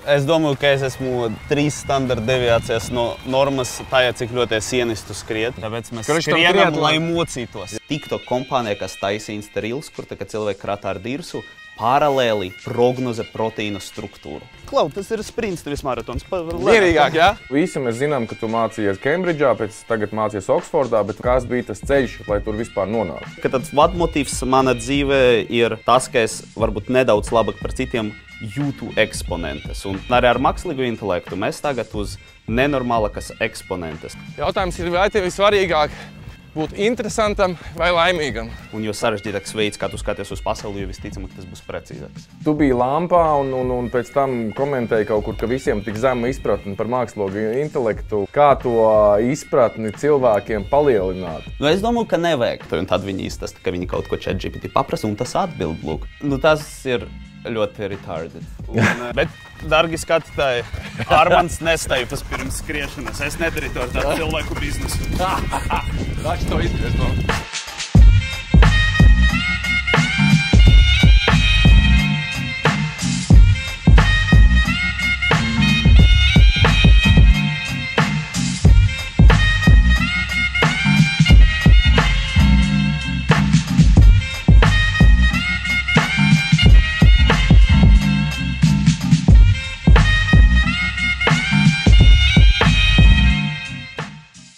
Es domāju, ka es esmu 3 standarta deviācijas no normas tajā, cik ļoti es ienistu skriet. Tāpēc mēs skrienam, lai mocītos. TikTok kompānija, kas taisa Insta Reels, kur cilvēki krātā ar dirsu, paralēli prognoze proteīnu struktūru. Klau, tas ir sprints, nevis maratons. Mierīgāk, jā? Visi mēs zinām, ka tu mācījies Kembridžā, pēc tagad mācījies Oksfordā, bet kāds bija tas ceļš, lai tur vispār nonāktu? Ka tāds vadmotīvs mana dzīvē ir tas, ka es varbūt nedaudz labāk par citiem jūtu eksponentes. Un arī ar mākslīgo intelektu mēs tagad uz nenormālākas eksponentes. Jautājums ir, vai tev ir svarīgāk būt interesantam vai laimīgam? Un jo sarežģītāks veids, kā tu skaties uz pasauli, jo visticamāk tas būs precīzāks. Tu biji lampā un pēc tam komentēji kaut kur, ka visiem tik zema izpratne par mākslīgo intelektu. Kā to izpratni cilvēkiem palielināt? Nu, es domāju, ka nevajag to, un tad viņi izstāsta, ka viņi kaut ko ChatGPT paprasa, un tas atbild, lūk. Nu, tas ir ļoti retarded. Bet, dargi skatītāji, Armands nestaipas pirms skriešanas. Es nedarītu ar tādu cilvēku biznesu. Taču to izgriezt vēl.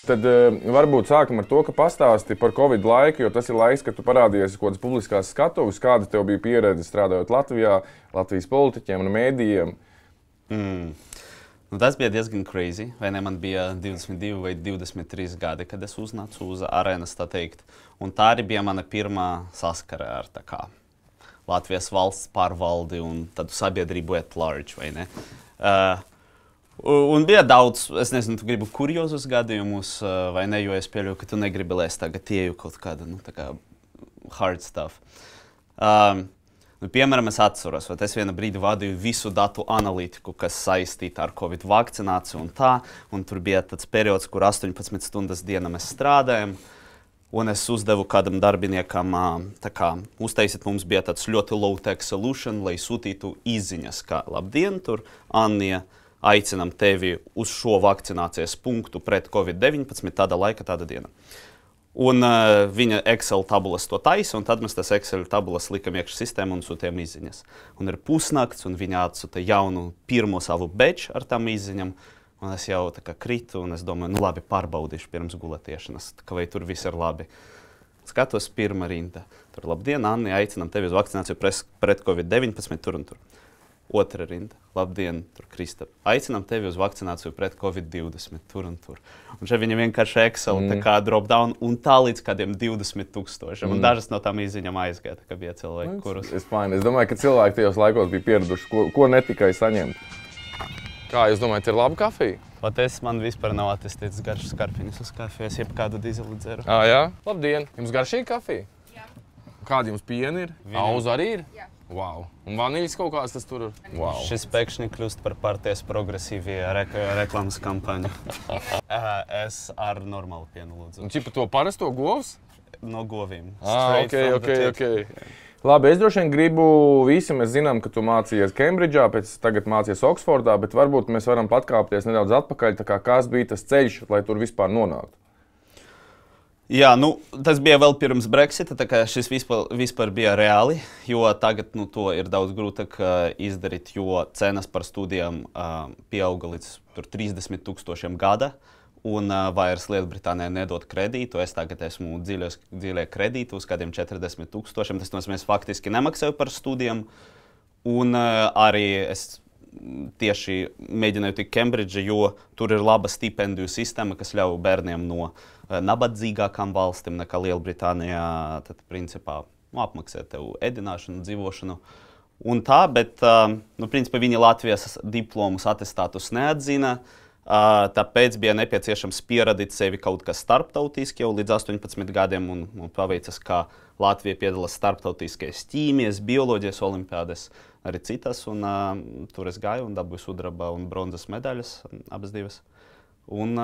Tad varbūt sākam ar to, ka pastāsti par Covid laiku, jo tas ir laiks, kad tu parādījies kaut kādas publiskās skatuves, kāda tev bija pieredze strādājot Latvijā, Latvijas politiķiem un mēdījiem. Nu, tas bija diezgan crazy, vai ne? Man bija 22 vai 23 gadi, kad es uznācu uz arēnas, tā teikt. Un tā arī bija mana pirmā saskare ar tā kā Latvijas valsts pārvaldi un tādu sabiedrību at large, vai ne? Un bija daudz, es nezinu, tu gribi kuriozus gadījumus, vai ne, jo es pieļauju, ka tu negribi, lai es tagad ieju kaut kāda, nu, tā kā hard stuff. Piemēram, es atceros, es vienu brīdi vadīju visu datu analītiku, kas saistīta ar Covid vakcināciju un tā, un tur bija tāds periods, kur 18 stundas dienā mēs strādājam, un es uzdevu kādam darbiniekam, tā kā, uztaisīt mums bija tāds ļoti low-tech solution, lai sūtītu izziņas, kā labdien, tur, Annija, aicinām tevi uz šo vakcinācijas punktu pret Covid-19, tāda laika, tāda diena. Un viņa Excel tabulas to taisa, un tad mēs tas Excel tabulas likam iekšā sistēmu un sūtījām izziņas. Un ir pusnakts, un viņa atsūta jaunu pirmo savu batch ar tām izziņām, un es jau tā kā kritu, un es domāju, nu labi, pārbaudīšu pirms gulatiešanas, vai tur viss ir labi. Skatos pirmā rinda. Tur, labdien, Anni, aicinām tevi uz vakcināciju pret Covid-19, tur un tur. Otra rinda. Labdien, tur Kristap. Aicinām tevi uz vakcināciju pret Covid-20, tur un tur. Un šeit viņa vienkārši Excel tā kā drop down un tā līdz kādiem 20,000. Un dažas no tām izziņām aizgāja, tā kā bija cilvēki, kurus... Es domāju, ka cilvēki tajos laikos bija pieraduši, ko ne tikai saņemt. Kā jūs domājat, ir laba kafija? Pat man vispār nav attīstīts garšas karpiņas uz kafijas, jeb kādu dīzeli dzeru. Jā? Labdien! Jums garšīga kafija? Jā. Kāda jums piena ir? Auza arī ir? Jā. Wow. Un vaniļas kaut kāds tas tur ir? Wow. Šis pēkšņi kļūst par partijas progresīvie reklāmas kampaņu. Es ar normālu pienu lūdzu. Un čipa to parasto govs? No govīm. Ok. Labi, es droši vien gribu, visi mēs zinām, ka tu mācījies Kembridžā, pēc tagad mācījies Oksfordā, bet varbūt mēs varam patkāpties nedaudz atpakaļ, tā kā kāds bija tas ceļš, lai tur vispār nonāktu? Jā, nu, tas bija vēl pirms Brexita, tā kā šis vispār bija reāli, jo tagad to ir daudz grūtāk izdarīt, jo cenas par studijām pieauga līdz 30,000 gada, un vairs Lielbritānijā nedod kredītu. Es tagad esmu dziļie kredīti uz kādiem 40,000, tas nozīmē, es faktiski nemaksāju par studijām, un arī es tieši mēģināju tikt Kembridžā, jo tur ir laba stipendiju sistēma, kas ļauj bērniem no nabadzīgākām valstīm nekā Lielbritānijā, tad principā apmaksāt tev ēdināšanu, dzīvošanu un tā, bet principā viņi Latvijas diplomus atestātus neatzina, tāpēc bija nepieciešams pierādīt sevi kaut kas starptautiski jau līdz 18 gadiem un paveicas, ka Latvija piedalās starptautiskajās ķīmijas, bioloģijas olimpiādes, arī citas, un tur es gāju un dabūju sudraba un bronzas medaļas, abas divas. Un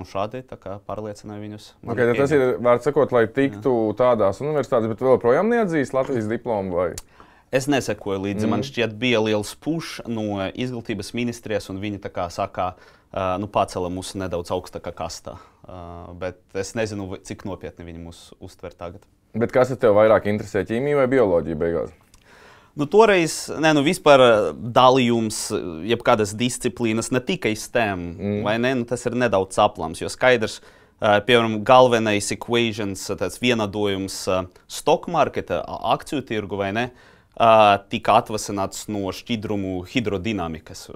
šādi pārliecināju viņus. Okay, tas ir, var sakot, lai tiktu tādās universitātes, bet vēl projām neatzīst Latvijas diplomu vai? Es nesekoju līdzi. Man šķiet, bija liels push no izglītības ministrijas, un viņi tā kā saka, pacela mūs nedaudz augstākā kastā. Bet es nezinu, cik nopietni viņi mūs uztver tagad. Bet kas tev vairāk interesē, ķīmija vai bioloģija beigās? Toreiz, vispār dalījums, jebkādas disciplīnas, ne tikai STEM, vai ne? Tas ir nedaudz aplams, jo skaidrs, piemēram, galvenais equations, tāds vienādojums stock marketa, akciju tirgu, vai ne, tika atvasināts no šķidrumu hidrodinamikas.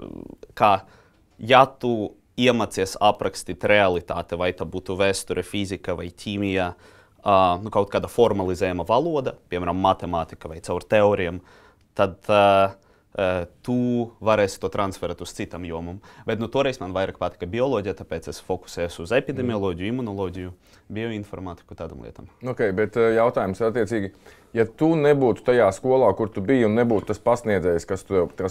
Kā, ja tu iemācies aprakstīt realitāti, vai tā būtu vēsture, fizika vai ķīmija, kaut kāda formalizējama valoda, piemēram, matemātika vai caur teorijām, tad tu varēsi to transferēt uz citam jomam. Bet toreiz man vairāk patika bioloģija, tāpēc es fokusējos uz epidemioloģiju, imunoloģiju, bioinformātiku, tādam lietām. Ok, bet jautājums attiecīgi, ja tu nebūtu tajā skolā, kur tu biji, un nebūtu tas pasniedzējs, kas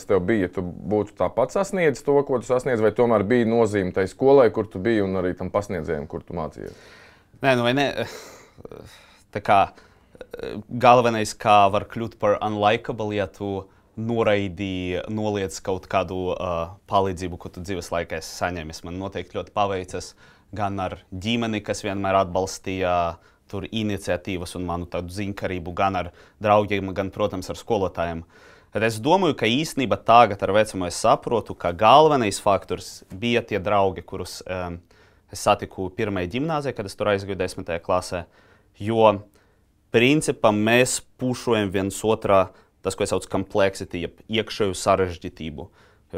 tev bija, tu būtu tāpat sasniedzis to, ko tu sasniedz, vai tomēr bija nozīme tai skolai, kur tu biji, un arī tam pasniedzējiem, kur tu mācījies? Nē, tā kā galvenais, kā var kļūt par unlikable, ja tu noliec kaut kādu palīdzību, ko tu dzīves laikā esi saņēmis. Man noteikti ļoti paveicas gan ar ģimeni, kas vienmēr atbalstīja tur iniciatīvas un manu tādu ziņkarību, gan ar draugiem, gan, protams, ar skolotājiem. Tad es domāju, ka īstenībā tagad ar vecumu es saprotu, ka galvenais faktors bija tie draugi, kurus es satiku pirmajā ģimnāzijā, kad es tur aizgāju 10. klasē, jo principā mēs pušojam viens otrā, tas, ko es saucu complexity, jeb iekšēju sarežģītību.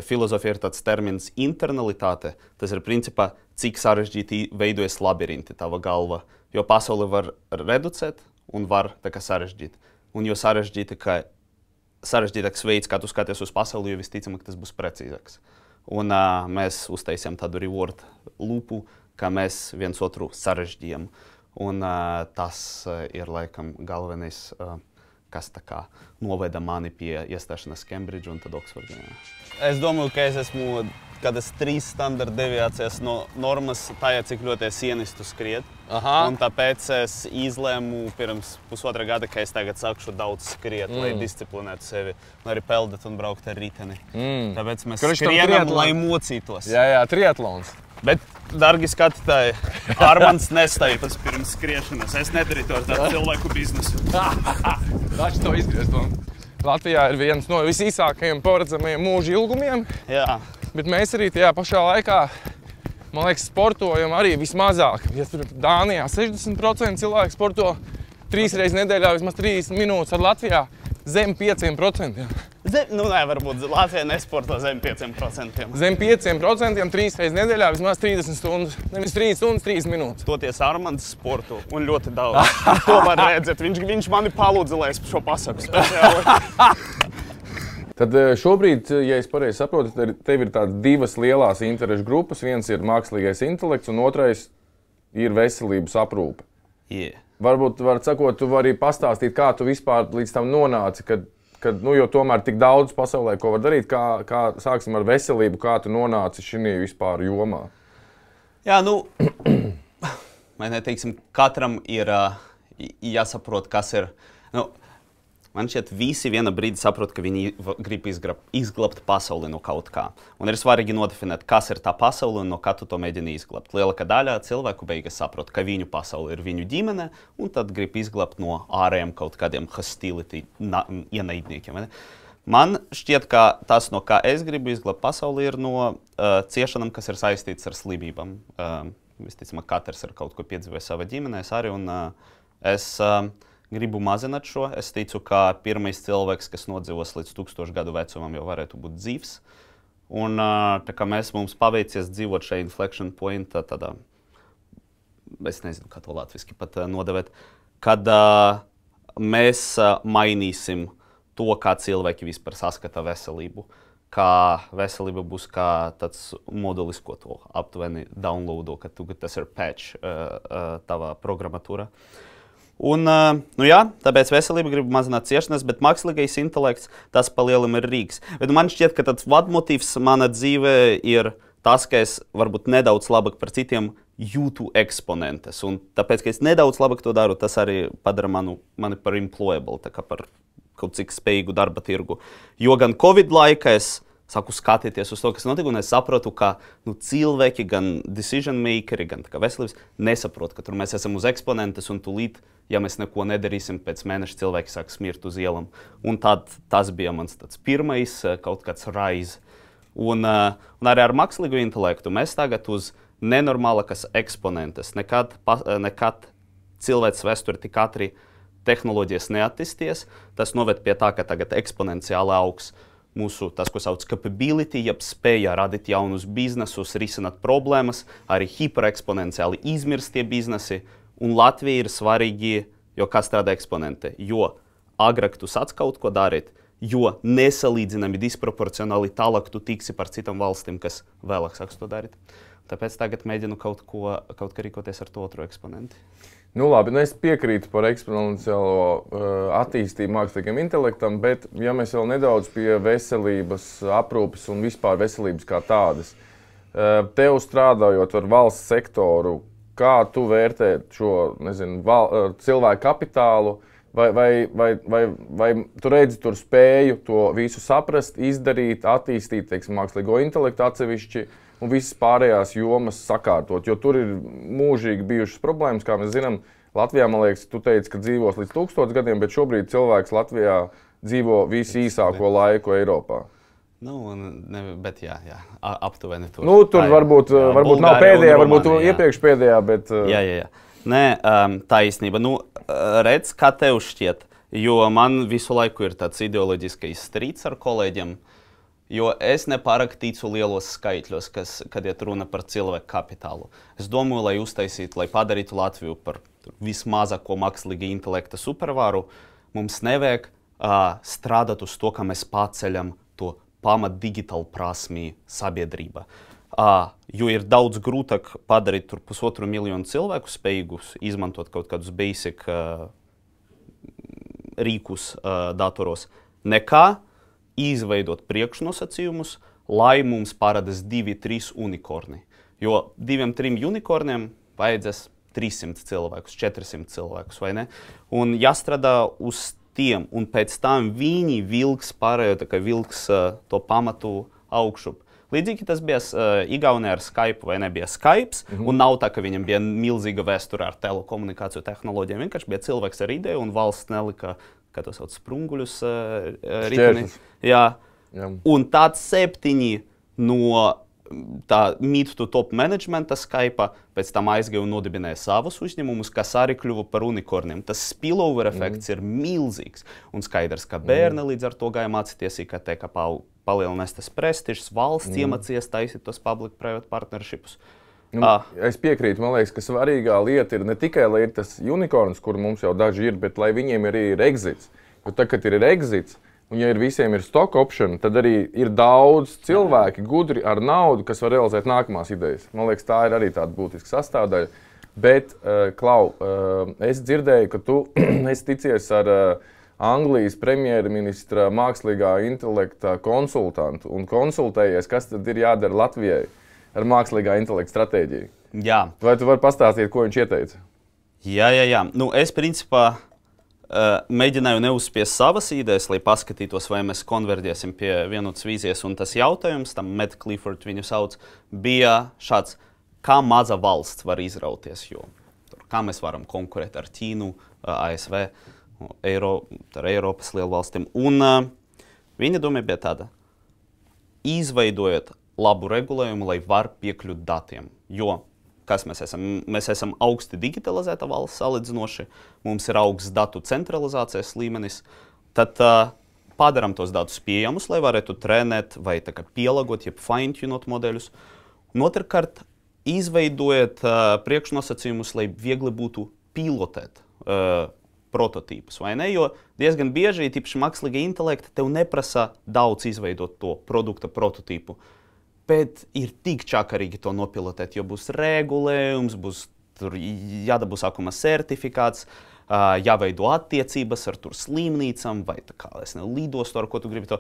Filozofija ir tāds termins internalitāte, tas ir principā, cik sarežģīti veidojas labirinti tava galva, jo pasauli var reducēt un var tā kā sarežģīt. Un jo sarežģītāks veids, kā tu skaties uz pasauli, jo visticamāk tas būs precīzāks. Un mēs uztaisījām tādu reward lūpu, kā mēs viens otru sarežģījam. Un tas ir laikam galvenais, kas tā kā noveda mani pie iestāšanās Cambridge un tad Oksfordā. Es domāju, ka es esmu kādas 3 standarta deviācijas no normas tajā, cik ļoti es ienistu skriet. Un tāpēc es izlēmu pirms pusotra gada, ka es tagad sākšu daudz skriet, lai disciplinētu sevi, lai arī peldēt un braukt ar riteni. Tāpēc mēs skrienam, lai mocītos. Jā, triatlons. Bet, dargi skatītāji, Armands nestāja pēc pirms skriešanas. Es nedarīju to ar tādu cilvēku biznesu. Taču to izgriezt. Latvijā ir viens no visīsākajiem paredzamajiem mūža ilgumiem. Jā. Bet mēs arī tajā pašā laikā, man liekas, sportojam arī vismazāk. Ja tur Dānijā 60% cilvēku sporto 3 reizes nedēļā, vismaz 30 minūtes, ar Latvijā zem 5%. Varbūt Latvijā nesporto zem 5%. Zem 5%, 3 reizes nedēļā, vismaz 30 stundas. Nevis 3 stundas, 3 minūtes. Toties Armands sporto un ļoti daudz. To var redzēt. Viņš mani palūdza, lai es šo pasaku speciāli. Tad šobrīd, ja es pareizi saprotu, tev ir tādas 2 lielās interešu grupas. Viens ir mākslīgais intelekts un otrais ir veselības aprūpe. Yeah. Varbūt, tu vari pastāstīt, kā tu vispār līdz tam nonāci, kad jo tomēr tik daudz pasaulē, ko var darīt, kā sāksim ar veselību, kā tu nonāci šī vispār jomā? Jā, katram ir jāsaprot, kas ir. Man šķiet, visi viena brīdi saprot, ka viņi grib izglābt pasauli no kaut kā. Un ir svarīgi nodefinēt, kas ir tā pasaule un no kā tu to mēģini izglābt. Lielākā daļa cilvēku beigas saprot, ka viņu pasaule ir viņu ģimene, un tad grib izglābt no ārējiem kaut kādiem hostility ienaidniekiem. Man šķiet, ka tas, no kā es gribu izglābt pasauli, ir no ciešanām, kas ir saistīts ar slimībām. Visticamāk, katrs ir kaut ko piedzīvojis savā ģimenē, es arī, un es gribu mazināt šo. Es ticu, ka pirmais cilvēks, kas nodzīvos līdz 1000 gadu vecumam, jau varētu būt dzīvs. Un tā kā mums paveicies dzīvot šajā inflection pointā, tādā, es nezinu, kā to latviski pat nodevēt, kad mēs mainīsim to, kā cilvēki vispār saskata veselību. Kā veselība būs kā tāds modulis, ko tu aptuveni downloado, kad tas ir patch tavā programmatūrā. Un, tāpēc veselība grib mazināt ciešanas, bet mākslīgais intelekts, tas palielam ir rīks. Bet man šķiet, ka tāds vadmotīvs mana dzīve ir tas, ka es varbūt nedaudz labāk par citiem jūtu eksponentes. Un tāpēc, ka es nedaudz labāk to daru, tas arī padara mani par employable, tā kā par kaut cik spējīgu darba tirgu. Jo gan Covid laikā es sāku skatīties uz to, kas notika, un es saprotu, ka cilvēki, gan decision makeri, gan veselības nesaprot, ka tur mēs esam uz eksponentes un tūlīt, ja mēs neko nedarīsim, pēc mēneša cilvēki sāk smirt uz ielām. Un tad tas bija mans tāds pirmais kaut kāds rise. Un arī ar mākslīgo intelektu mēs tagad uz nenormālākas eksponentes. Nekad cilvēks vēsture tik ātri tehnoloģijas neattīsties. Tas noved pie tā, ka tagad eksponenciāli augs mūsu, tas, ko sauc capability, jeb spēja radīt jaunus biznesus, risināt problēmas, arī hipereksponenciāli izmirst tie biznesi. Un Latvija ir svarīgi, jo kā strādā eksponente, jo agrāk tu sāc kaut ko darīt, jo nesalīdzinami disproporcionāli tālāk tu tiksi par citām valstīm, kas vēlāk sāks to darīt. Tāpēc tagad mēģinu kaut kā rīkoties ar to otru eksponenti. Nu labi, es piekrītu par eksponenciālo attīstību mākslīgiem intelektam, bet ja mēs vēl nedaudz pie veselības aprūpes un vispār veselības kā tādas, tev strādājot ar valsts sektoru, kā tu vērtē šo, cilvēku kapitālu, vai tu redzi tur spēju to visu saprast, izdarīt, attīstīt, mākslīgo intelektu atsevišķi un visas pārējās jomas sakārtot, jo tur ir mūžīgi bijušas problēmas, kā mēs zinām. Latvijā, man liekas, tu teici, ka dzīvos līdz 1000 gadiem, bet šobrīd cilvēks Latvijā dzīvo visīsāko laiku Eiropā. Bet jā, aptuveni tur. Tur varbūt nav pēdējā, varbūt iepriekš pēdējā, bet... Jā. Nē, taisnība. Redz, kā tev šķiet, jo man visu laiku ir tāds ideoloģiskais strīds ar kolēģiem, jo es nepārāk ticu lielos skaitļos, kad iet runa par cilvēku kapitālu. Es domāju, lai uztaisītu, lai padarītu Latviju par vismazāko mākslīga intelekta supervaru, mums nevajag strādāt uz to, ka mēs paceļam to pamat digitālu prasmi sabiedrība. Jo ir daudz grūtāk padarīt tur 1,5 miljonu cilvēku spējīgus izmantot kaut kādus basic rīkus datoros, nekā izveidot priekšnosacījumus, lai mums parādās 2-3 unikorni. Jo 2-3 unikorniem vajadzēs 300 cilvēkus, 400 cilvēkus, vai ne? Un jāstrādā uz tiem, un pēc tam viņi vilks pārējo, tā kā vilks to pamatu augšup. Līdzīgi tas bija Igaunijā ar Skype, vai nebija Skype, un nav tā, ka viņam bija milzīga vēsture ar telekomunikāciju tehnoloģijām. Vienkārši bija cilvēks ar ideju, un valsts nelika, kā to sauc, sprunguļus riteni. Jā. Un tāds 7 no tā mid to top managementa Skype pēc tam aizgāja un nodibināja savus uzņēmumus, kas arī kļuva par unikorniem. Tas spillover efekts ir milzīgs. Un skaidrs, ka bērni līdz ar to gāja mācīties IKT, ka palielinās tas prestižs, valsts iemācījās taisīt tos public-private partnershipus. Es piekrītu, man liekas, ka svarīgā lieta ir ne tikai, lai ir tas unikorns, kur mums jau daži ir, bet lai viņiem arī ir exits. Jo tad, kad ir exits, un ja visiem ir stock option, tad arī ir daudz cilvēki gudri ar naudu, kas var realizēt nākamās idejas. Man liekas, tā ir arī tāda būtiska sastāvdaļa. Bet, Klau, es dzirdēju, ka tu esi ticies ar Anglijas premjerministra mākslīgā intelekta konsultantu un konsultējies, kas tad ir jādara Latvijai ar mākslīgā intelekta stratēģiju. Jā. Vai tu vari pastāstīt, ko viņš ieteica? Jā. Es principā mēģināju neuzspiest savas idejas, lai paskatītos, vai mēs konverģēsim pie vienotas vīzijas. Un tas jautājums, tam Matt Clifford viņu sauc, bija šāds, kā maza valsts var izrauties, jo kā mēs varam konkurēt ar Ķīnu, ASV, ar Eiropas lielu valstīm. Un viņa doma bija tāda, izveidojot labu regulējumu, lai var piekļūt datiem, jo kas mēs esam? Mēs esam augsti digitalizēta valsts salīdzinoši, mums ir augsts datu centralizācijas līmenis, tad padaram tos datus pieejamus, lai varētu trenēt vai tā kā pielāgot, jeb fine-tunot modeļus. Un otrkārt, izveidojot priekšnosacījumus, lai viegli būtu pilotēt prototīpus, vai ne? Jo diezgan bieži, tīpaši mākslīga intelekta, tev neprasa daudz izveidot to produkta prototīpu. Bet ir tik čakarīgi to nopilotēt, jo būs regulējums, būs jādabū sākuma certifikāts, jāveido attiecības ar tur slimnīcām vai tā kā, lidostu, ar ko tu gribi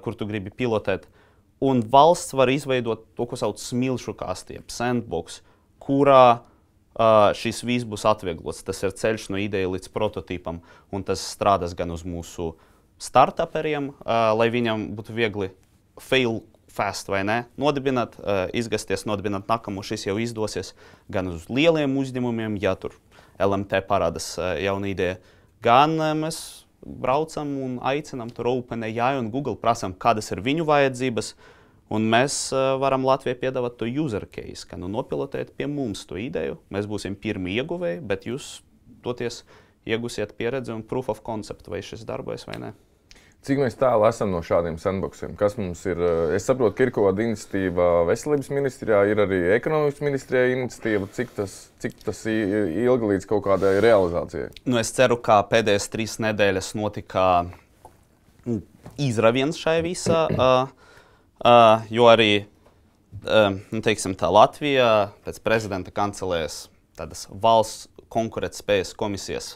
kur tu gribi pilotēt. Un valsts var izveidot to, ko sauc smilšu kasti, sandbox, kurā šis viss būs atvieglots. Tas ir ceļš no ideja līdz prototipam, un tas strādās gan uz mūsu startuperiem, lai viņam būtu viegli fail fast vai ne, nodibināt, izgasties, nodibināt nākamo, šis jau izdosies, gan uz lieliem uzņēmumiem, ja tur LMT parādās jauna ideja, gan mēs braucam un aicinām tur OpenAI un Google, prasām, kādas ir viņu vajadzības, un mēs varam Latvijai piedāvāt to user case, ka nopilotēt pie mums to ideju. Mēs būsim pirmi ieguvēji, bet jūs toties iegūsiet pieredzi un proof of concept, vai šis darbojas vai ne. Cik mēs tālu esam no šādiem sandboxiem? Kas mums ir? Es saprotu, ka ir kaut kāda iniciatīva Veselības ministrijā, ir arī Ekonomikas ministrijā iniciatīva. Cik tas ilgi līdz kaut kādai realizācijai? Nu, es ceru, ka pēdējās 3 nedēļas notika izraviens šajā visā. Jo arī, teiksim tā, Latvijā pēc prezidenta kancelējas tādas valsts konkurētspējas komisijas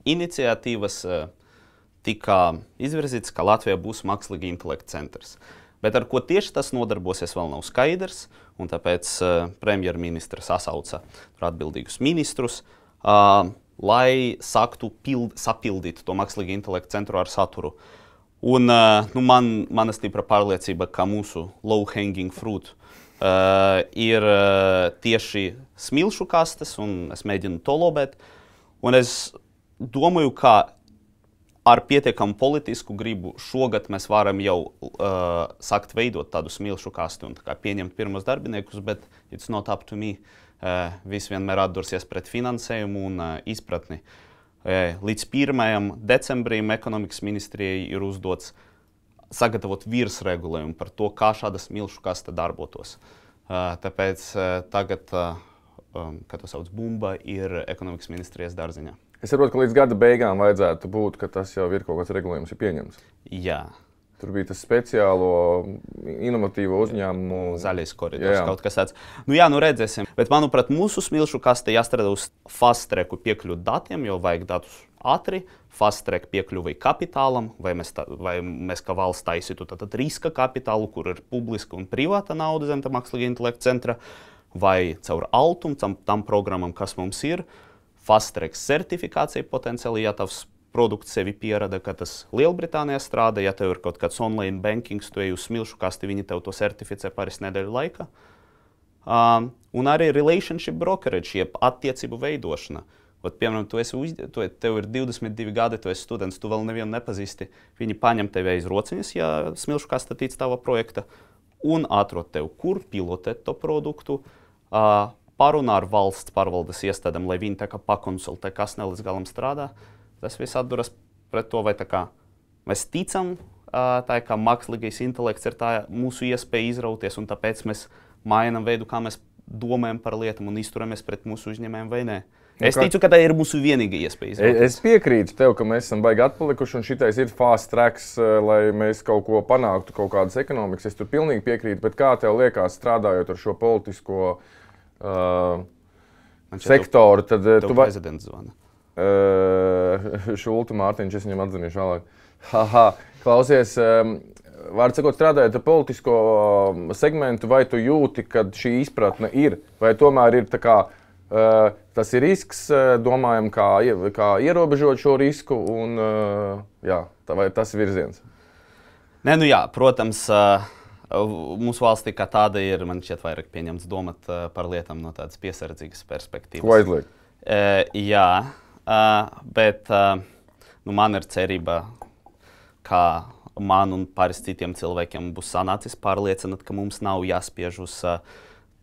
iniciatīvas tika izvirzīts, ka Latvijā būs mākslīga intelekta centrs. Bet ar ko tieši tas nodarbosies, vēl nav skaidrs, un tāpēc premjerministrs sasauca atbildīgus ministrus, lai sāktu sapildīt to mākslīga intelekta centru ar saturu. Un mana stipra pārliecība, ka mūsu low-hanging fruit ir tieši smilšu kastes, un es mēģinu to lobēt. Un es domāju, ka ar pietiekamu politisku gribu šogad mēs varam jau sākt veidot tādu smilšu kasti un pieņemt pirmos darbiniekus, bet it's not up to me. Viss vienmēr atdursies pret finansējumu un izpratni. Līdz 1. decembrim ekonomikas ministrijai ir uzdots sagatavot virsregulējumu par to, kā šāda smilšu kaste darbotos. Tāpēc tagad, kā to sauc, bumba ir ekonomikas ministrijas dārziņā. Es saprotu, ka līdz gada beigām vajadzētu būt, ka tas jau ir kaut kāds regulējums, ir pieņemts. Jā. Tur bija tas speciālo, inovatīvo uzņēmumu. Zaļais koridors, kaut kas tāds. Redzēsim. Bet, manuprāt, mūsu smilšu kaste jāstrādā uz fast tracku piekļūt datiem, jo vajag datus ātri, fast track piekļuvai kapitālam, vai mēs kā valsts taisītu tātad riska kapitālu, kur ir publiska un privāta nauda zem tā mākslīga intelekta centra, vai caur Altum, tam programmam, kas mums ir. Fast track certifikācija potenciāli, ja tavs produkts sevi pierada, ka tas Lielbritānijā strādā, ja tev ir kaut kāds online bankings, tu ej uz smilšu kasti, viņi tev to certificē pāris nedēļu laika. Un arī relationship brokerage, jeb attiecību veidošana. Piemēram, tev ir 22 gadi, tu esi students, tu vēl nevienu nepazīsti. Viņi paņem tevi aiz rociņas, ja smilšu kasta tic tava projekta, un atrod tev, kur pilotēt to produktu, parunā ar valsts pārvaldes iestādēm, lai viņi tā kā pakonsultē, kas ne līdz galam strādā. Tas viss atduras pret to, vai tā kā mēs ticam, tā kā mākslīgais intelekts ir tā mūsu iespēja izrauties, un tāpēc mēs mainām veidu, kā mēs domājam par lietām un izturamies pret mūsu uzņēmējiem vai nē. Es ticu, ka tā ir mūsu vienīgā iespēja izrauties. Es piekrītu tev, ka mēs esam baigi atpalikuši, un šitais ir fast tracks, lai mēs kaut ko panāktu, kaut kādas ekonomikas. Es tur pilnīgi piekrītu, bet kā tev liekas, strādājot ar šo politisko sektoru, tad tu prezidents zvana. Šulta Mārtiņš, es viņam atzvanīšu vēlāk. Klausies, var sakot, strādājot ar politisko segmentu, vai tu jūti, ka šī izpratne ir, vai tomēr ir tā kā, tas ir risks, domājam, kā ierobežot šo risku, un vai tas ir virziens? Nē, protams, mūsu valstī kā tāda ir, man šķiet, vairāk pieņemts domāt par lietām no tādas piesardzīgas perspektīvas. Ko aizliek? Bet man ir cerība, ka man un pāris citiem cilvēkiem būs sanācis pārliecināt, ka mums nav jāspiež uz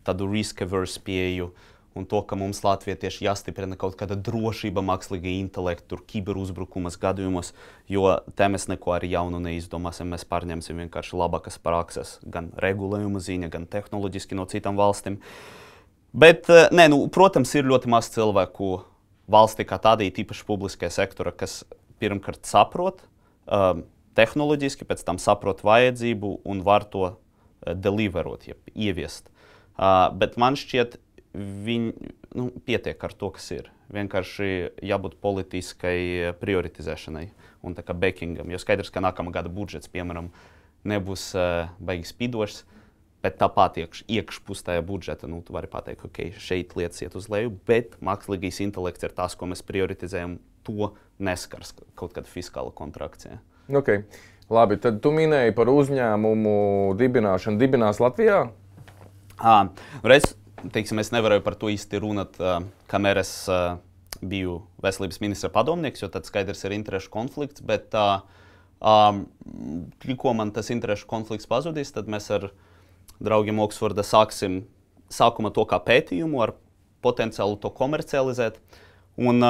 tādu risk-averse pieeju un to, ka mums Latvijā tieši jāstiprina kaut kāda drošība mākslīga intelekta, tur kiberuzbrukumas gadījumos, jo te mēs neko arī jaunu neizdomāsim, mēs pārņemsim vienkārši labākas prakses, gan regulējuma ziņa, gan tehnoloģiski no citām valstīm. Bet, protams, ir ļoti maz cilvēku valstī kā tāda, īpaši publiskajā sektora, kas pirmkārt saprot tehnoloģiski, pēc tam saprot vajadzību un var to deliverot, ieviest. Bet man šķiet, pietiek ar to, kas ir. Vienkārši jābūt politiskai prioritizēšanai un tā kā backingam. Jo skaidrs, ka nākamā gada budžets, piemēram, nebūs baigi spīdošs. Bet tāpat iekšpus tajā budžeta, nu, tu vari pateikt, ok, šeit lietas iet uz leju, bet mākslīgais intelekts ir tas, ko mēs prioritizējam, to neskars kaut kāda fiskāla kontrakcija. Okay. Labi, tad tu minēji par uzņēmumu dibināšanu. Dibinās Latvijā? Reiz, teiksim, es nevarēju par to īsti runāt, kamēr es biju veselības ministra padomnieks, jo tad skaidrs ir interešu konflikts, bet tikko man tas interešu konflikts pazudīs, tad mēs ar draugiem Oksfordā sāksim sākuma to kā pētījumu ar potenciālu to komercializēt. Un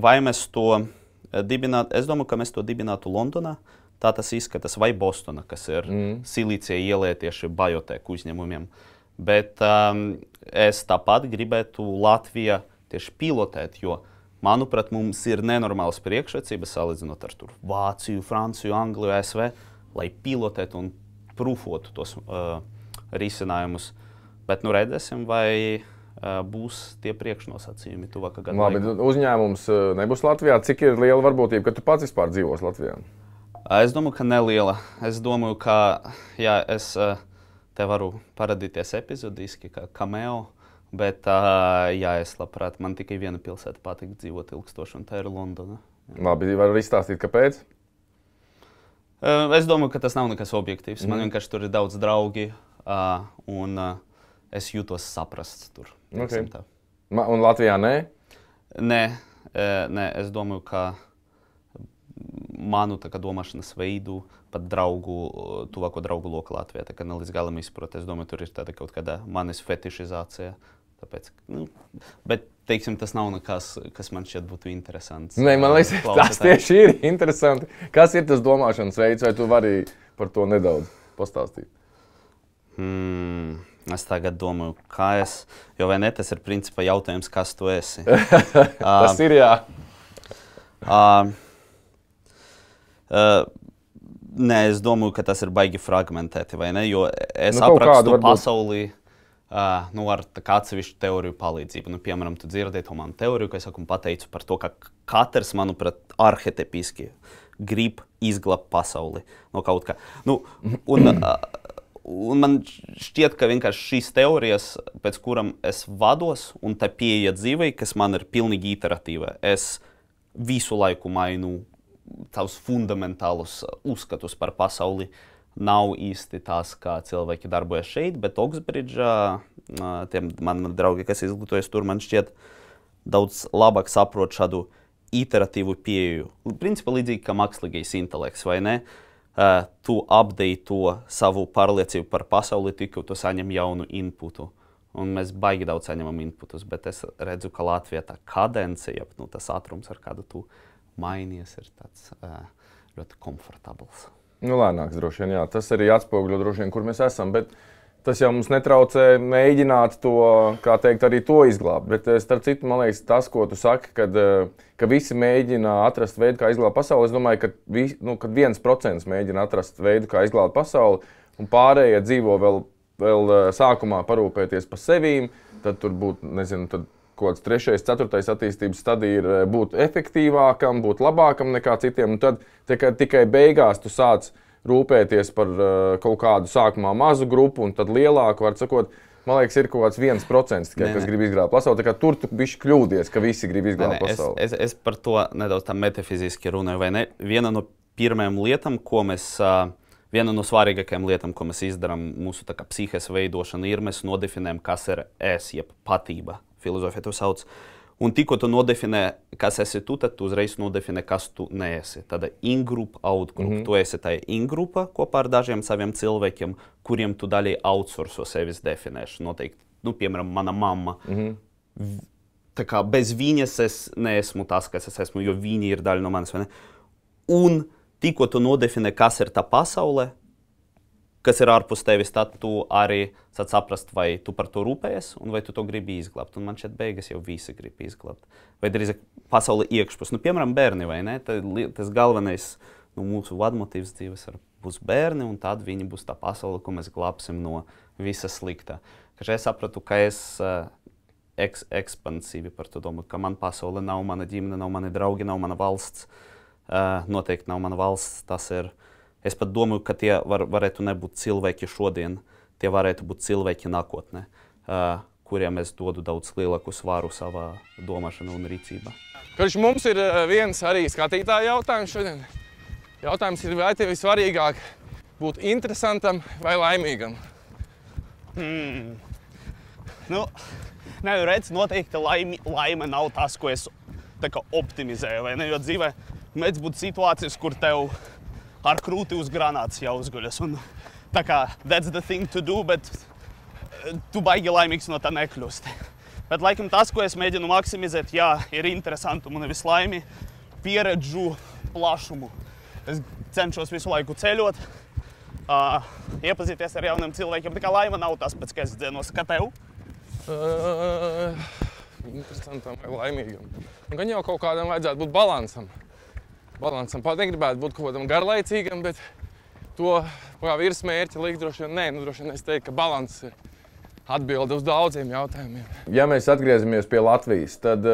vai mēs to dibinātu, es domāju, ka mēs to dibinātu Londonā, tā tas izskatās, vai Bostonā, kas ir Silīcija ielē tieši biotēku uzņēmumiem. Bet es tāpat gribētu Latvijā tieši pilotēt, jo, manuprāt, mums ir nenormālas priekšrocības salīdzinot ar tur Vāciju, Franciju, Angliju, ASV, lai pilotētu un prūfotu tos risinājumus, bet nu redzēsim, vai būs tie priekšnosacījumi tuvākā gada laikā. Labi, uzņēmums nebūs Latvijā. Cik ir liela varbūtība, ka tu pats vispār dzīvos Latvijā? Es domāju, ka neliela. Es domāju, ka jā, es te varu parādīties epizodiski, kā cameo, bet jā, es labprāt, man tikai viena pilsēta patīk dzīvot ilgstoši, un tā ir Londona. Jā. Labi, var izstāstīt, kāpēc? Es domāju, ka tas nav nekas objektīvs. Man vienkārši tur ir daudz draugi, un es jūtos saprasts tur. Okay. Un Latvijā nē? Nē, es domāju, ka manu domāšanas veidu, pat tuvāko draugu loku Latvijā, tā kā ne līdz galam izprot. Es domāju, tur ir tāda kaut kāda manis fetišizācija. Tāpēc, bet, teiksim, tas nav nekas, kas man šķiet būtu interesants. Nē, man liekas, tas tieši ir interesanti. Kas ir tas domāšanas veids, vai tu vari par to nedaudz pastāstīt? Es tagad domāju, jo vai ne, tas ir principā jautājums, kas tu esi. Tas ir, jā. Nē, es domāju, ka tas ir baigi fragmentēti, vai ne, jo es aprakstu pasaulī ar atsevišķu teoriju palīdzību. Piemēram, tu dzirdēji to manu teoriju, ka es pateicu par to, ka katrs, manuprāt, arhetipiski grib izglābt pasauli no kaut kā. Un man šķiet, ka vienkārši šīs teorijas, pēc kurām es vados, un tā pieeja dzīvei, kas man ir pilnīgi iteratīva, es visu laiku mainu tavus fundamentālus uzskatus par pasauli. Nav īsti tas, kā cilvēki darbojas šeit, bet Oksbridžā, tiem mani draugi, kas izglītojas tur, man šķiet daudz labāk saprot šādu iteratīvu pieeju. Principā līdzīgi kā mākslīgais intelekts, vai ne? Tu update to savu pārliecību par pasauli, tikai tu saņem jaunu inputu. Un mēs baigi daudz saņemam inputus, bet es redzu, ka Latvijā tā kadence, tas ātrums, ar kādu tu mainies, ir tāds ļoti komfortabls. Lēnāks droši vien, jā. Tas arī atspoguļo droši vien, kur mēs esam, bet tas jau mums netraucē mēģināt to, kā teikt, arī to izglābt. Bet, starp citu, man liekas, tas, ko tu saki, ka visi mēģina atrast veidu, kā izglābt pasauli, es domāju, ka 1% mēģina atrast veidu, kā izglābt pasauli, un pārējie dzīvo vēl sākumā parūpēties par sevīm, tad tur būtu, nezinu, tad kaut kāds 3., 4. attīstības stadija ir būt efektīvākam, būt labākam nekā citiem, un tad tikai beigās tu sāc rūpēties par kaut kādu sākumā mazu grupu, un tad lielāku, var sakot, man liekas, ir kaut kāds 1% tikai, kas grib izglābt pasauli. Tā kā tur tu bišķi kļūdies, ka visi grib izglābt pasauli. Es par to nedaudz tā metafiziski runāju, vai ne? Viena no pirmajām lietām, viena no svarīgākajām lietām, ko mēs izdarām mūsu psihes veidošana, ir mēs nodefinējam, kas ir es, jeb patība. Filozofija to sauc. Un tikko tu nodefinē, kas esi tu, tad tu uzreiz nodefinē, kas tu neesi. Tāda in-grupa, out-grupa. Tu esi tā in-grupa kopā ar dažiem saviem cilvēkiem, kuriem tu daļai outsourco sevis definēšanu. Noteikti, piemēram, mana mamma. Tā kā bez viņas es neesmu tas, kas es esmu, jo viņa ir daļa no manis. Vai ne? Un tikko tu nodefinē, kas ir tā pasaule, kas ir ārpus tevis, tad tu arī sāc saprast, vai tu par to rūpējies, un vai tu to gribi izglābt. Un man šeit beigas jau visi grib izglābt. Vai drīzāk pasauli iekšpus. Piemēram, bērni, vai ne? Tas galvenais mūsu vadmotīvs dzīves būs bērni, un tad viņi būs tā pasaule, ko mēs glābsim no visa sliktā. Es sapratu, ka es ekspansīvi par to domāju, ka man pasaule nav mana ģimene, nav mani draugi, nav mana valsts. Noteikti nav mana valsts. Tas ir. Es pat domāju, ka tie varētu nebūt cilvēki šodien. tie varētu būt cilvēki nākotnē, kuriem es dodu daudz lielāku svaru savā domāšanā un rīcībā. Mums ir viens arī skatītāja jautājums šodien. Jautājums ir, vai tev ir svarīgāk būt interesantam vai laimīgam? Nu, redz, noteikti laime nav tas, ko es optimizēju, vai ne? Jo dzīvē mēdz būt situācijas, kur tev ar krūti uz granātas jāuzguļas. Un tā kā, that's the thing to do, bet tu baigi laimīgs no tā nekļūsti. Bet laikam tas, ko es mēģinu maksimizēt, jā, ir interesantumu, nevis laimi, pieredžu plašumu. Es cenšos visu laiku ceļot, iepazīties ar jauniem cilvēkiem. Tā kā laima nav tas, pēc kā es dzienos. Kā tev? Interesantam vai laimīgam. Gan jau kaut kādam vajadzētu būt balansam. Pat negribētu būt kaut kādam garlaicīgam, bet to kā virsmērķi likt droši vien nē. Droši vien es teiktu, ka balans ir atbilde uz daudziem jautājumiem. Ja mēs atgriezamies pie Latvijas, tad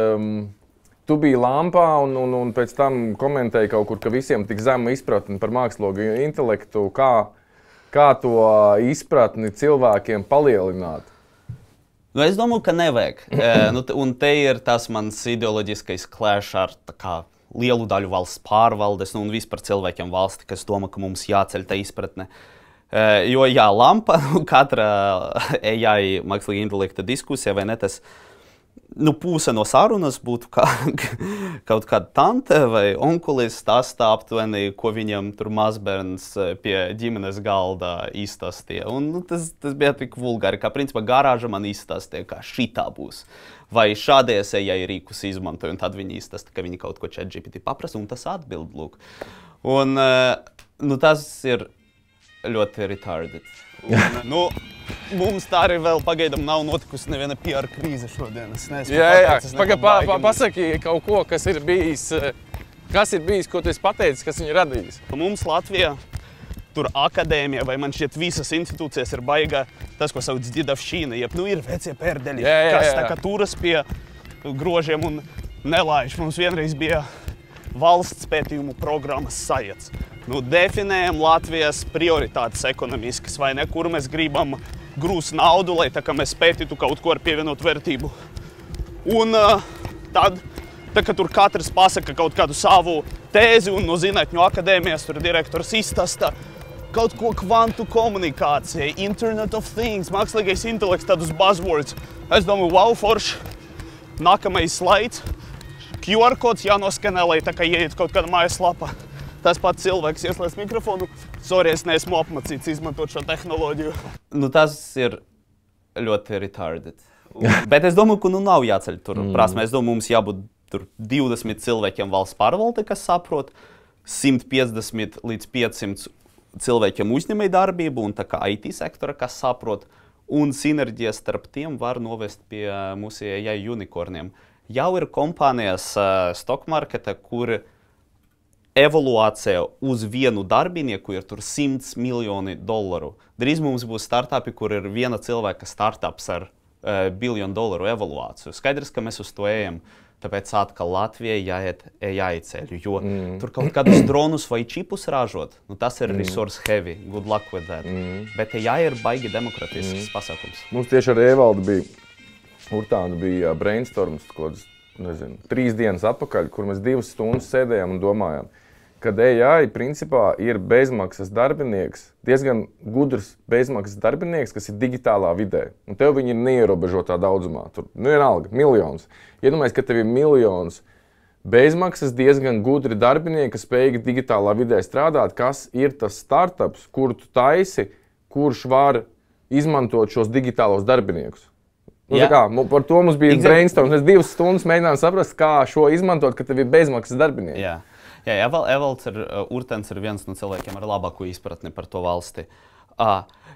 tu biji Lampā un pēc tam komentēji kaut kur, ka visiem tik zema izpratne par mākslogo intelektu. Kā to izpratni cilvēkiem palielināt? Nu, es domāju, ka nevajag. Un te ir tas mans ideoloģiskais clash ar lielu daļu valsts pārvaldes un vispār cilvēkiem valsti, kas domā, ka mums jāceļ tā izpratne. Jo, jā, Lampa, katra AI mākslīga intelekta diskusija, vai ne, tas puse no sarunas būtu kaut kāda tante vai onkulis stāstā aptuveni, ko viņam tur mazbērns pie ģimenes galda izstāstīja. Un tas bija tik vulgāri, kā principā garāža man izstāstīja, kā šitā būs. Vai šādies AI rīkus izmantoja, un tad viņi izstāsta, ka viņi kaut ko ChatGPT paprasa, un tas atbild, lūk. Un tas ir ļoti retarded. Un, mums tā arī vēl pagaidām nav notikusi neviena PR krīze šodien. Pasaki kaut ko, kas ir bijis, ko tu esi pateicis, kas viņu radījis. Mums Latvijā, tur akadēmija, vai man šķiet visas institūcijas ir baigā tas, ko sauc didavšķīna, jeb ir vecie pērdeļi, kas tā kā turas pie grožiem un nelaiž. Mums vienreiz bija valsts pētījumu programmas sajats. Definējam Latvijas prioritātes ekonomiskas, vai ne, kur mēs gribam grūst naudu, lai tā kā mēs pētītu kaut ko ar pievienot vērtību. Un tad, kad tur katrs pasaka kaut kādu savu tēzi, un no Zinātņu akadēmijas tur direktors izstāsta kaut ko kvantu komunikācija, Internet of Things, mākslīgais intelekts, tādus buzzwords. Es domāju, wow, forši, nākamais slaids, QR kods jānoskanē, lai tā kā ieiet kaut kāda mājaslapa. Tas pats cilvēks ieslēdz mikrofonu. Sorry, es neesmu apmācīts izmantot šo tehnoloģiju. Tas ir ļoti retarded. Bet es domāju, ka nav jāceļ tur prasme. Es domāju, mums jābūt tur 20 cilvēkiem valsts pārvalde, kas saprot, 150 līdz 500 cilvēkiem uzņēmēju darbību un tā kā IT sektora, kas saprot. Un sinerģijas starp tiem var novest pie mūsu AI unikorniem. Jau ir kompānijas stock marketa, kur evaluācija uz vienu darbinieku ir tur $100 miljoni. Drīz mums būs startupi, kur ir viena cilvēka startups ar $1 biljonu evaluāciju. Skaidrs, ka mēs uz to ejam, tāpēc atkal Latvijai jāiet ceļu, jo tur kaut kādus dronus vai čipus ražot, tas ir resource heavy, good luck with that. Bet ir baigi demokratisks pasākums. Mums tieši ar Evaldu Urtānu bija brainstorms, 3 dienas atpakaļ, kur mēs 2 stundas sēdējām un domājām, kad AI principā ir bezmaksas darbinieks, diezgan gudrs bezmaksas darbinieks, kas ir digitālā vidē. Un tev viņi ir neierobežotā daudzumā. Tur vienalga, miljons. Iedomājies, ka tev ir miljons bezmaksas diezgan gudri darbinieki, kas spējīgi digitālā vidē strādāt, kas ir tas startups, kuru tu taisi, kurš var izmantot šos digitālos darbiniekus. Par to mums bija brainstorms. Mēs 2 stundas mēģinājām saprast, kā šo izmantot, ka tev ir bezmaksas darbinieki. Jā, Urtens ir viens no cilvēkiem ar labāko izpratni par to valsti.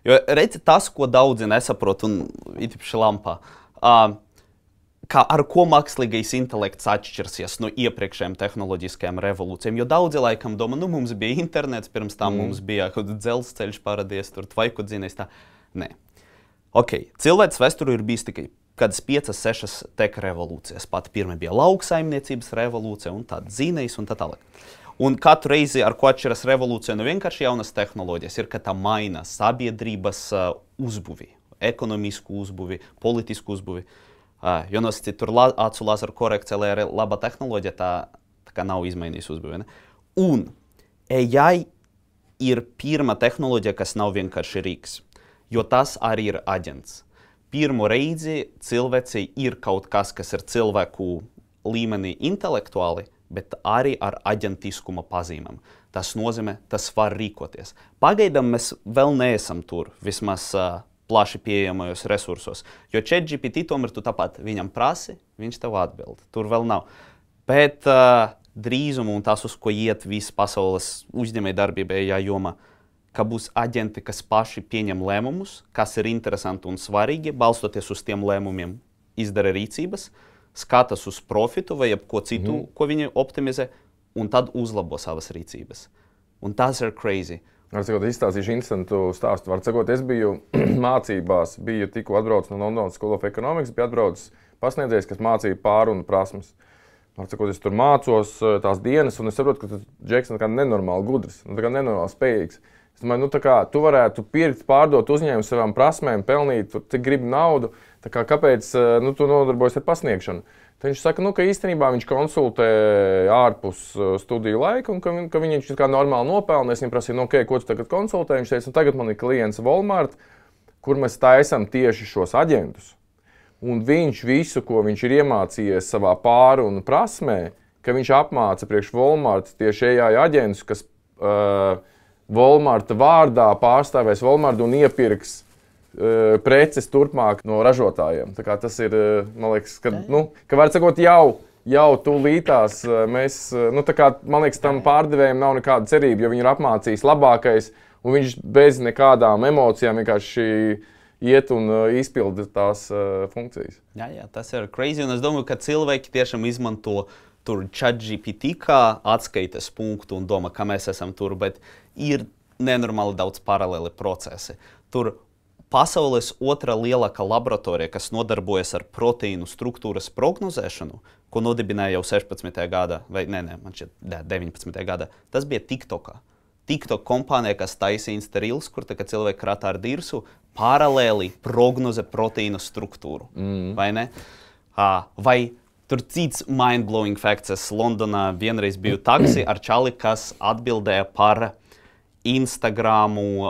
Jo redzi tas, ko daudzi nesaprot, un īpaši Lampā, ar ko mākslīgais intelekts atšķirsies no iepriekšējām tehnoloģiskajām revolūcijām. Jo daudzi laikam domā, mums bija internets, pirms tam mums bija kaut dzelzceļš paradies, tur tvaiku dzinējs tā. Nē. Cilvēks vēsturē ir bijis tikai kādas 5-6 tech revolūcijas. Pat pirmā bija lauksaimniecības revolūcija un tāda zīnējs un tā tālāk. Un katru reizi, ar ko atšķiras revolūcija no vienkārši jaunas tehnoloģijas, ir, ka tā maina sabiedrības uzbuvi, ekonomisku uzbuvi, politisku uzbuvi. Jo nosacīt, tur acu lazeru korekcija, lai arī laba tehnoloģija, tā kā nav izmainījusi uzbuvi. Ne? Un AI ir pirmā tehnoloģija, kas nav vienkārši rīks, jo tas arī ir aģents. Pirmo reizi cilvēcei ir kaut kas ir cilvēku līmenī intelektuāli, bet arī ar aģentiskuma pazīmēm. Tas nozīmē, tas var rīkoties. Pagaidām mēs vēl neesam tur, vismaz plaši pieejamajos resursos. Jo ChatGPT tomēr tu tāpat viņam prasi, viņš tev atbild. Tur vēl nav. Bet drīzumā un tas, uz ko iet visa pasaules uzņēmēja darbība jomā, ka būs aģenti, kas paši pieņem lēmumus, kas ir interesanti un svarīgi, balstoties uz tiem lēmumiem, izdara rīcības, skatās uz profitu vai ko citu, ko viņi optimizē, un tad uzlabo savas rīcības. Un tas ir crazy. Var sakot, izstāstīšu interesantu stāstu. Var sakot, es biju mācībās, biju tikko atbraucis no London School of Economics, biju atbraucis pasniedzējs, kas mācīja pārunu prasmes. Var sakot, es tur mācos tās dienas, un es saprotu, ka Džeks ir nenormāli gudrs, nenormāli spējīgs. Es domāju, tu varētu pirkt, pārdot uzņēmumu savām prasmēm, pelnīt, tu gribi naudu, kāpēc tu nodarbojies ar pasniegšanu? Tad viņš saka, ka īstenībā viņš konsultē ārpus studiju laika, un ka viņš kā normāli nopelna. Es viņam prasīju, ko tu tagad konsultē? Viņš teica, tagad man ir klients Walmart, kur mēs taisam tieši šos aģentus. Un viņš visu, ko viņš ir iemācījies savā pārunu prasmē, ka viņš apmāca priekš Walmart tieši AI aģentus, kas Walmart vārdā pārstāvēs Walmart un iepirks preces turpmāk no ražotājiem. Tā kā tas ir, man liekas, ka var sakot, jau tūlītās mēs, man liekas, tam pārdevējiem nav nekāda cerība, jo viņi ir apmācījis labākais, un viņš bez nekādām emocijām vienkārši iet un izpilda tās funkcijas. Jā, tas ir crazy, un es domāju, ka cilvēki tiešām izmanto tur ChatGPT kā atskaites punktu un domā, ka mēs esam tur, bet ir nenormāli daudz paralēli procesi. Tur pasaules otrā lielākā laboratorija, kas nodarbojas ar proteīnu struktūras prognozēšanu, ko nodibināja jau 16. gadā, vai man šķiet 19. gadā, tas bija TikTokā. TikTok kompānija, kas taisa Insta-reels, kur cilvēki krātā ar dirsu, paralēli prognoze proteīna struktūru. Vai ne? Vai tur cits mind-blowing facts. Es Londonā vienreiz biju taksi ar čali, kas atbildēja par Instagramu,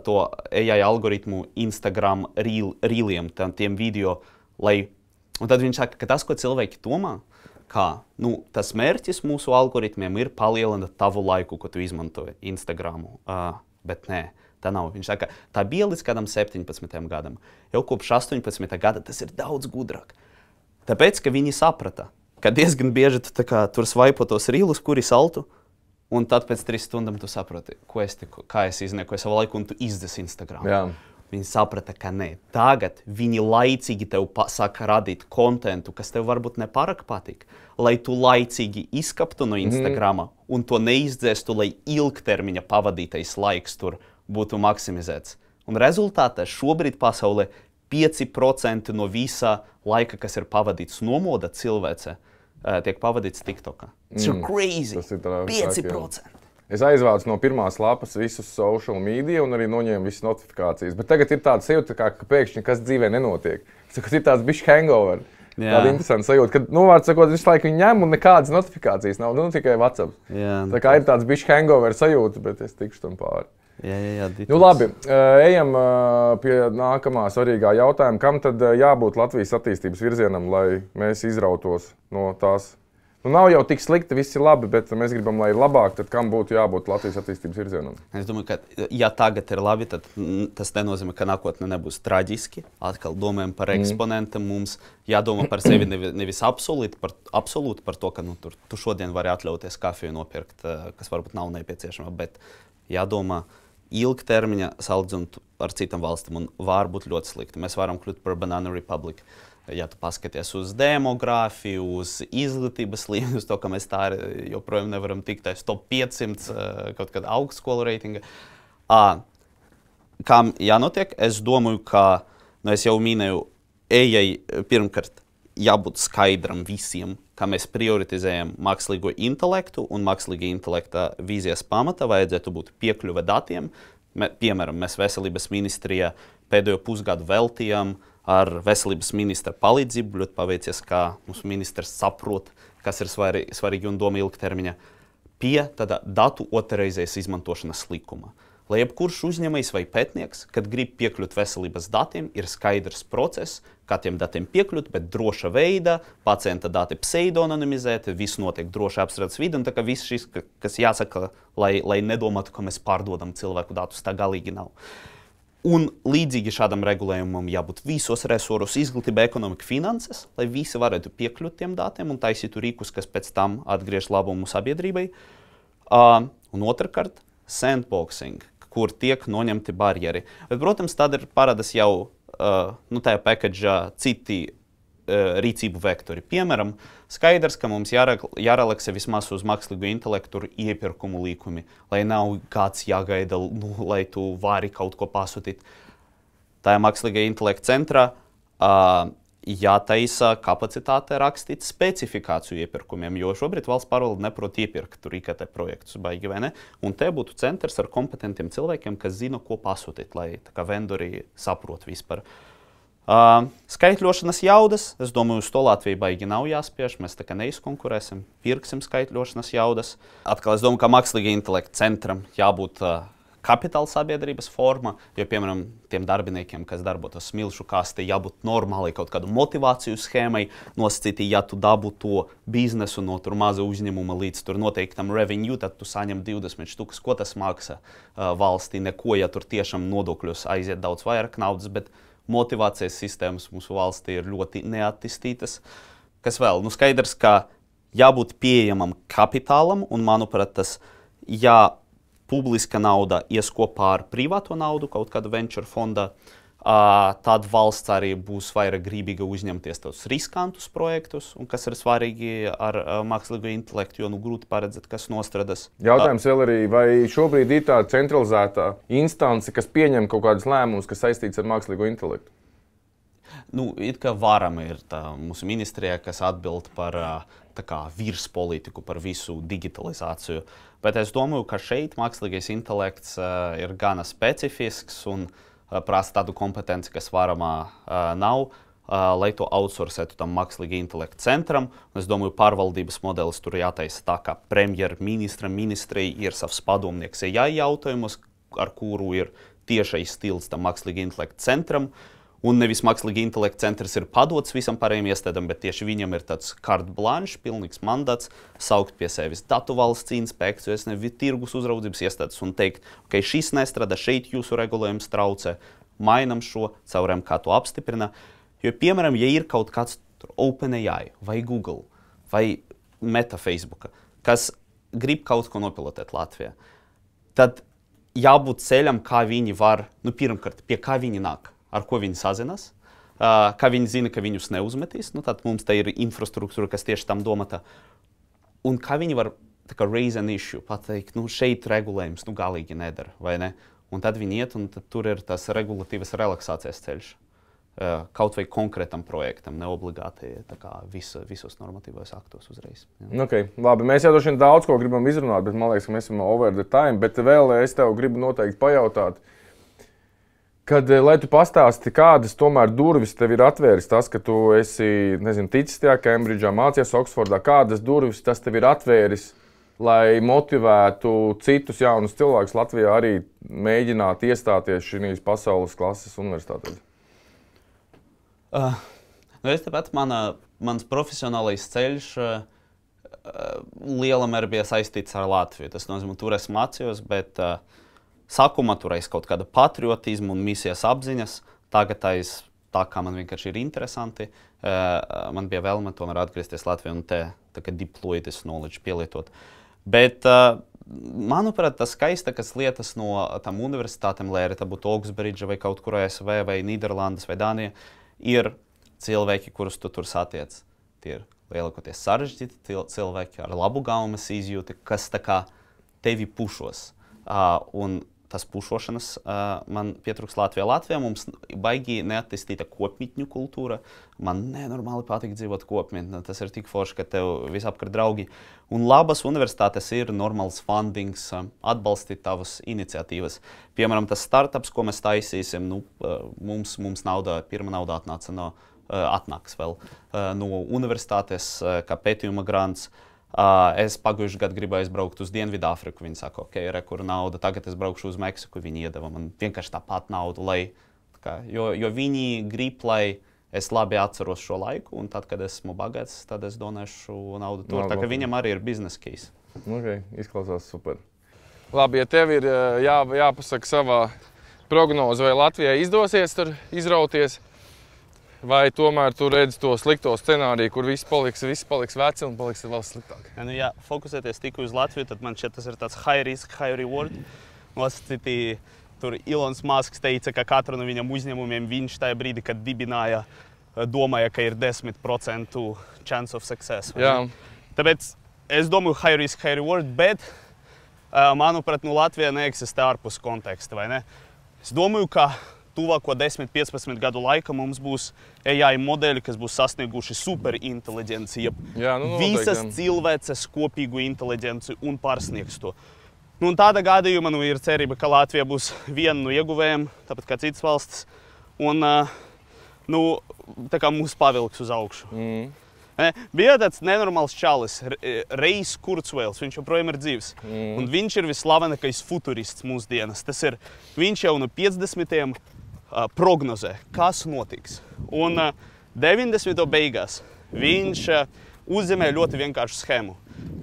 to AI algoritmu Instagram reeliem, tiem video, un tad viņš saka, ka tas, ko cilvēki domā, tas mērķis mūsu algoritmiem ir palielināt tavu laiku, ko tu izmantoji Instagramu, bet nē, tā nav. Viņš saka, tā bija līdz kādam 17. gadam. Jau kopš 18. gada tas ir daudz gudrāk. Tāpēc, ka viņi saprata, ka diezgan bieži tu tur svaipo tos reelus, kuri saltu, un tad pēc 3 stundām tu saproti, kā es izniekoju savu laiku, un tu izdzesi Instagram. Jā. Viņi saprata, ka nē. Tagad viņi laicīgi tev saka radīt kontentu, kas tev varbūt nepārāk patīk, lai tu laicīgi izkaptu no Instagrama un to neizdzēstu, lai ilgtermiņa pavadītais laiks tur būtu maksimizēts. Un rezultātā šobrīd pasaulē 5% no visā laika, kas ir pavadīts nomoda cilvēce, tiek pavadīts TikTokā. Tas ir crazy! Tas ir 5%! Es aizvācu no pirmās lapas visus social media un arī noņēmu visas notifikācijas. Bet tagad ir tāds sajūta, ka pēkšņi kas dzīvē nenotiek. Tas ir tāds bišķi hangover. Tāda interesanta sajūta, ka, vārds sakot, visu laiku viņi ņem un nekādas notifikācijas nav, tikai WhatsApp. Tā kā ir tāds bišķi hangover sajūta, bet es tikšu tam pāri. Jā, labi, ejam pie nākamā svarīgā jautājuma. Kam tad jābūt Latvijas attīstības virzienam, lai mēs izrautos no tās? Nav jau tik slikti, viss ir labi, bet mēs gribam, lai ir labāk, tad kam būtu jābūt Latvijas attīstības virzienam? Es domāju, ka ja tagad ir labi, tad tas nenozīmē, ka nākotnē nebūs traģiski. Atkal domājam par eksponentam, mums jādomā par sevi nevis absolūti par to, ka tu šodien vari atļauties kafiju nopirkt, kas varbūt nav nepieciešama, bet jādomā ilgtermiņa salīdzinot ar citām valstīm un var būt ļoti slikti. Mēs varam kļūt par Banana Republic. Ja tu paskaties uz demogrāfiju, uz izglītības līmeni, uz to, ka mēs tā joprojām nevaram tikt aiz top 500 kaut kāda augstskolu reitinga. Kam jānotiek? Es domāju, ka, es jau minēju, pirmkārt jābūt skaidram visiem, ka mēs prioritizējam mākslīgo intelektu un mākslīga intelekta vīzijas pamata vajadzētu būt piekļuve datiem, piemēram, mēs veselības ministrijā pēdējo pusgadu veltījām ar veselības ministra palīdzību. Ļoti paveicies, kā mūsu ministrs saprot, kas ir svarīgi un doma ilgtermiņa, pie tāda datu otrreizējas izmantošanas likuma. Lai jebkurš uzņēmējs vai pētnieks, kad grib piekļūt veselības datiem, ir skaidrs process, kā tiem datiem piekļūt, bet droša veidā, pacienta dati pseidonimizēti, viss notiek droši apstrādes vidē, un tā kā viss šis, kas jāsaka, lai nedomātu, ka mēs pārdodam cilvēku datus, tā galīgi nav. Un līdzīgi šādam regulējumam jābūt visos resursos, izglītība, ekonomika, finanses, lai visi varētu piekļūt tiem datiem un taisītu rīkus, kas pēc tam atgriež labumu sabiedrībai. Un otrkārt, sandboxing, kur tiek noņemti barjeri. Bet, protams, tad ir parādās jau tajā packagē citi rīcību vektori. Piemēram, skaidrs, ka mums jārelaksē vismaz uz mākslīgo intelektu iepirkumu likumi, lai nav kāds jāgaida, lai tu vari kaut ko pasūtīt. Tajā mākslīgā intelekta centrā jātaisa kapacitāte rakstīt specifikāciju iepirkumiem, jo šobrīd valsts pārvalde neprot iepirkt tur IKT projektus, baigi vai ne? Un te būtu centrs ar kompetentiem cilvēkiem, kas zina, ko pasūtīt, lai tā kā vendori saprot vispār. Skaitļošanas jaudas, es domāju, uz to Latvijai baigi nav jāspiež, mēs tā kā neizkonkurēsim, pirksim skaitļošanas jaudas. Atkal es domāju, ka mākslīga intelekta centram jābūt kapitāla sabiedrības forma, jo, piemēram, tiem darbiniekiem, kas darbotos smilšu kastē, jābūt normāli kaut kādu motivāciju schēmai, nosacīti, ja tu dabū to biznesu no tur maza uzņēmuma līdz tur noteiktam revenue, tad tu saņem 20 štukas, ko tas maksā valstī, neko, ja tur tiešām nodokļos aiziet daudz vairāk naudas, bet motivācijas sistēmas mūsu valstī ir ļoti neattīstītas. Kas vēl? Nu, skaidrs, ka jābūt pieejamam kapitālam, un, manuprāt, tas publiska nauda ies kopā ar privāto naudu, kaut kādu venture fonda, tad valsts arī būs vairāk gribīga uzņemties tādus riskantus projektus, un kas ir svarīgi ar mākslīgo intelektu, jo grūti paredzēt, kas nostrādās. Jautājums vēl arī, vai šobrīd ir tāda centralizētā instance, kas pieņem kaut kādus lēmumus, kas saistīts ar mākslīgo intelektu? Nu, it kā varam ir tā mūsu ministrijā, kas atbild par virspolitiku, par visu digitalizāciju. Bet es domāju, ka šeit mākslīgais intelekts ir gana specifisks un prasa tādu kompetenci, kas varamā nav, lai to outsourcētu tam mākslīgā intelekta centram. Un es domāju, pārvaldības modelis tur jātaisa tā, ka ministrija ir savs padomnieks jautājumos, ar kuru ir tiešais stils tam mākslīgā intelekta centram. Un nevis mākslīgā intelekta centrs ir padots visam pārējiem iestādēm, bet tieši viņam ir tāds carte blanche, pilnīgs mandāts saukt pie sevis datu valsts inspekciju, tirgus uzraudzības iestādes un teikt, ka šis nestrādā, šeit jūsu regulējums traucē, mainam šo, cauriem kā to apstiprina. Jo, piemēram, ja ir kaut kāds OpenAI vai Google vai Meta Facebook, kas grib kaut ko nopilotēt Latvijā, tad jābūt ceļam, kā viņi var, pirmkārt, pie kā viņi nāk. Ar ko viņi sazinās, kā viņi zina, ka viņus neuzmetīs. Tad mums te ir infrastruktūra, kas tieši tam domāta. Un kā viņi var raise an issue, pateikt, šeit regulējums galīgi nedara, vai ne? Un tad viņi iet, un tur ir tas regulatīvas relaksācijas ceļš. Kaut vai konkrētam projektam, neobligāti visos normatīvos aktos uzreiz. Okay, labi, mēs jau daudz ko gribam izrunāt, bet man liekas, ka mēs esam over the time. Bet vēl es tev gribu noteikti pajautāt, kad, lai tu pastāsti, kādas tomēr durvis tev ir atvēris tas, ka tu esi, ticis tajā Cambridge'ā, mācies Oksfordā, kādas durvis tas tev ir atvēris, lai motivētu citus jaunus cilvēkus Latvijā arī mēģināt iestāties šīs pasaules klases universitātēs? Es tepat mans profesionālais ceļš lielā mērā bija saistīts ar Latviju. Tas nozīmē, tur es mācījos, bet sākumā turēs kaut kāda patriotisma un misijas apziņas. Tagad tā kā man vienkārši ir interesanti, man bija vēlme tomēr atgriezties Latvijā un te deploy this knowledge pielietot. Bet, manuprāt, tas skaistākās lietas no tām universitātēm, lai arī tā būtu Oksbridža vai kaut kur ASV vai Nīderlandes vai Dānija, ir cilvēki, kurus tu tur satiec. Tie ir lielākoties sarežģīti cilvēki ar labu gaumes izjūti, kas tā kā tevi pušos. Un tas pušošanas man pietrūks Latvijā. Latvijā mums baigi neattīstīta kopmītņu kultūra. Man nenormāli patīk dzīvot kopmītnē. Tas ir tik forši, ka tev visapkārt draugi. Un labas universitātes ir normāls fundings, atbalstīt tavas iniciatīvas. Piemēram, tas startups, ko mēs taisīsim, mums pirma nauda atnāks vēl no universitātes, kā pētījuma grants. Es pagājušajā gadā gribēju aizbraukt uz Dienvidāfriku. Viņi saka, ok, re, kur nauda, tagad es braukšu uz Meksiku. Viņi iedeva man vienkārši tāpat naudu, jo viņi grib, lai es labi atceros šo laiku, un tad, kad esmu bagāts, tad es donēšu naudu tur. Tā kā viņam arī ir biznesa keys. Ok, izklausās super. Labi, ja tev ir jāpasaka savā prognoze, vai Latvijai izdosies tur izrauties, vai tomēr tu redzi to slikto scenāriju, kur viss paliks veci un paliks vēl sliktāk? Ja fokusēties tikai uz Latviju, tad man šķiet, tas ir tāds high risk, high reward. Nosacīti, tur Ilons Masks teica, ka katru no viņam uzņēmumiem viņš tajā brīdī, kad dibināja, domāja, ka ir 10% chance of success. Jā. Tāpēc es domāju high risk, high reward, bet, manuprāt, Latvija neeksistē ārpus konteksta, vai ne? Es domāju, ka tuvāko 10-15 gadu laika mums būs AI modeļi, kas būs sasnieguši superinteliģenci, visas cilvēces kopīgu inteliģenci un pārsniegs to. Un tāda gadījumā ir cerība, ka Latvija būs viena no ieguvējiem, tāpat kā citas valstis, un tā kā mūs pavilks uz augšu. Bija tāds nenormāls čalis, Reis Kurzweils, viņš joprojām ir dzīvs. Un viņš ir vislavenākais futurists mūsdienas. Viņš jau no 50. prognozē, kas notiks. Un 90. beigās viņš uzzīmē ļoti vienkāršu schēmu.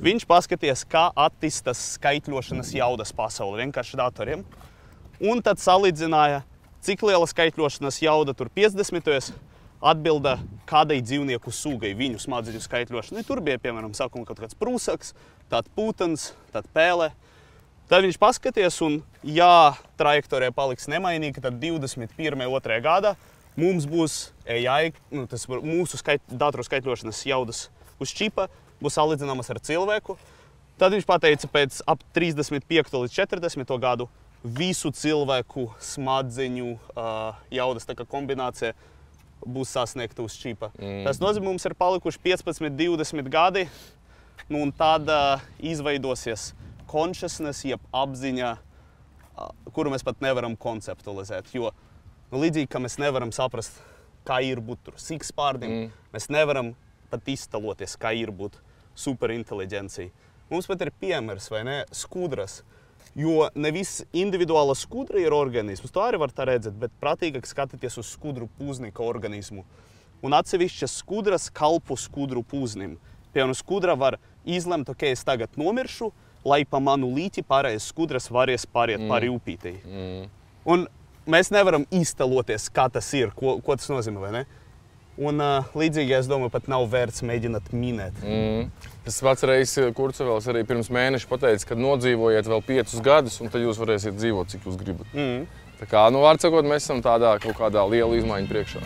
Viņš paskatījās, kā attīstās skaitļošanas jaudas pasauli vienkārši datoriem. Un tad salīdzināja, cik liela skaitļošanas jauda tur 50. atbilda kādai dzīvnieku sugai viņu smadzeņu skaitļošanai. Tur bija, piemēram, sākumā kaut kāds prūsaks, tad pūtens, tad pēle. Tad viņš paskatījās, un ja trajektorija paliks nemainīga, tad 21.2. gadā mums būs AI, mūsu datoru skaitļošanas jaudas uz čipa, būs salīdzināmas ar cilvēku. Tad viņš pateica, pēc ap 35. līdz 40. gadu visu cilvēku smadzeņu jaudas kombinācija būs sasniegta uz čipa. Tas nozīmē, mums ir palikuši 15-20 gadi, un tad izveidosies consciousness, jeb apziņa, kuru mēs pat nevaram konceptualizēt. Jo līdzīgi, ka mēs nevaram saprast, kā ir būt sikspārdim, mēs nevaram pat iztaloties, kā ir būt superinteliģencija. Mums pat ir piemērs, vai ne, skudras. Jo nevis individuāla skudra ir organisms, to arī var tā redzēt, bet prātīgāk skatīties uz skudru pūzni kā organismu. Un atsevišķas skudras kalpo skudru pūznim. Piemēram, skudra var izlemt, ok, es tagad nomiršu, lai pa manu līti pārējais skudras varēs pāriet pāri upītei. Un mēs nevaram iztaloties, kā tas ir, ko tas nozīmē, vai ne? Un līdzīgi, es domāju, pat nav vērts mēģināt minēt. Tas pats Reis Kurzweils arī pirms mēneša pateica, ka nodzīvojiet vēl 5 gadus, un tad jūs varēsiet dzīvot, cik jūs gribat. Tā kā, vārds sakot, mēs esam tādā kaut kādā liela izmaiņa priekšā.